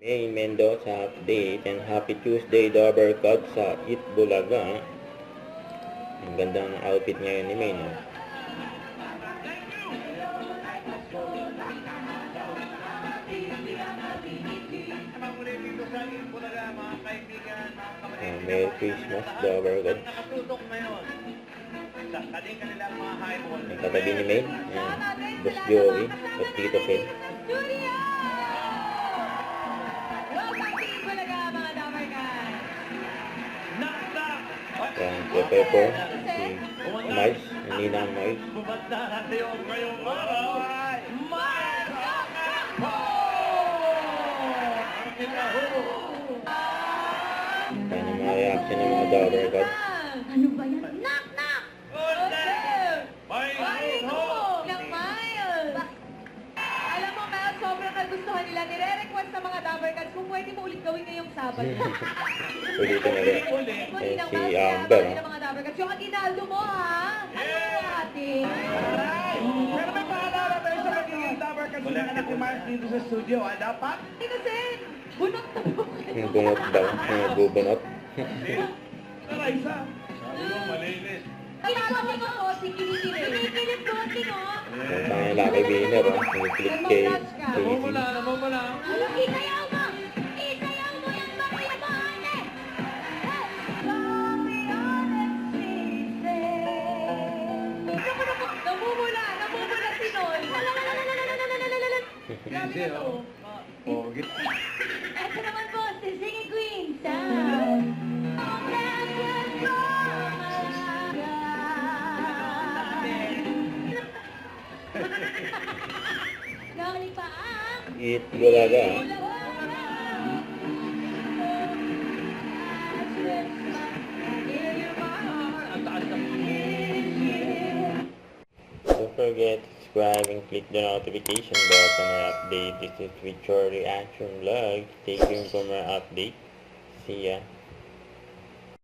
May Mendoza update and happy Tuesday Dabber Cats sa Itbulaga. Ang ganda ng outfit ngayon ni May, no? Merry Christmas Dabber Cats. Ang katabi ni May, Boss Joey at Tito Phil. Ang Pepper, si Miles, Ninang Miles. Kaya yung mga reaction ng mga Dabber Cats. Ano ba yan? Knock, knock! Alam mo, Mel, sobrang nagustuhan nila. Nire-request sa mga Dabber Cats kung pwede mo ulit gawin ngayong Sabado. Ulitin na rin. Si Amber, ng mga Dabber Cats. Yung aginaldo mo, ha? Ano yung ating? Pero may paalala tayo sa magiging Dabber Cats na anak ni Miles dito sa studio. Dapat? Hindi kasi, bunot na po. yung bunot daw, yung bubunot. Tara, isa. Kinakawin ako, si Kinikili. Kinikilip ko, sino? Yung tanging lucky winner, Kiniklik kay Casey. Ano, isayaw mo! Isayaw mo yung Maria Bohane! Namumula si Noy. Ito naman po, si Singing Queen sa... Lollipop! Itbulaga. Don't forget to subscribe and click the notification bell for more updates. This is with your reaction vlog. Stay tuned for more updates. See ya.